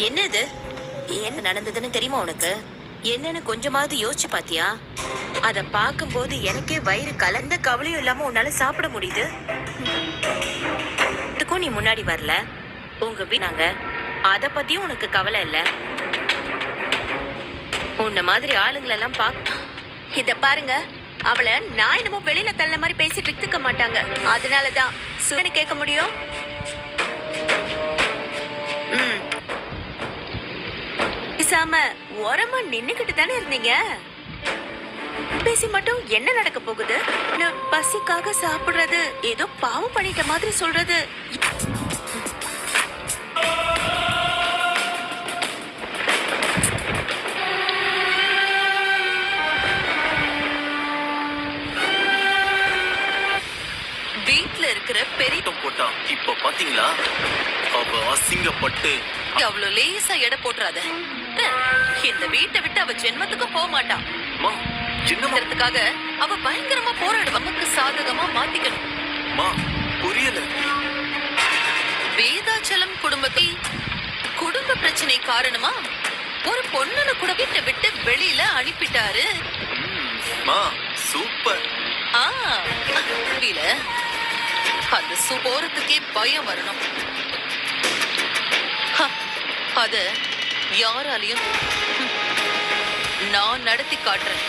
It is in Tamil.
என்னது? என்ன நடந்ததுன்னு தெரியுமா உனக்கு? என்னன்னு கொஞ்சமாவது யோசிச்சு பாத்தியா? அத பாக்கும்போது எனக்கே வயிறு கலந்த கவலையும் இல்லாம உன்னால சாப்பிட முடியுது. இதுக்கும் நீ முன்னாடி வரல. உங்க வீணாங்க அத பத்தியும் உனக்கு கவலை இல்ல. உன்ன மாதிரி ஆளுங்களெல்லாம் இத பாருங்க, அவளை நான் என்னமோ வெளியில தள்ள மாதிரி பேசிட்டு இருக்க மாட்டாங்க. அதனாலதான் சுகனு கேட்க முடியும். பேசாம ஓரமா நின்னுகிட்டு தானே இருந்தீங்க. பேசி மட்டும் என்ன நடக்க போகுது? பசிக்காக சாப்பிடுறது ஏதோ பாவம் பண்ணிட்ட மாதிரி சொல்றது. வீட்ல இருக்கிற பெரிய போட்டா இப்ப பாத்தீங்களா? அவ அசிங்கப்பட்டு அவ்வளவு லேசா எடை போட்டுறாத. இந்த வீட்டை விட்டு அவ ஜென்மத்துக்கும் போக மாட்டான். என்னதுக்காக அவ பயங்கரமா போராடு. நமக்கு சாதகமா மாத்திக்கணும். புரியல. வேதாச்சலம் குடும்பத்தை குடும்ப பிரச்சனை காரணமா ஒரு பொண்ணு கூட வீட்டை விட்டு வெளியில அனுப்பிட்டாரு. சூப்பர். அந்த போறதுக்கே பயம் வரணும். அத யாராலையும் நான் நடத்தி காட்டுறேன்.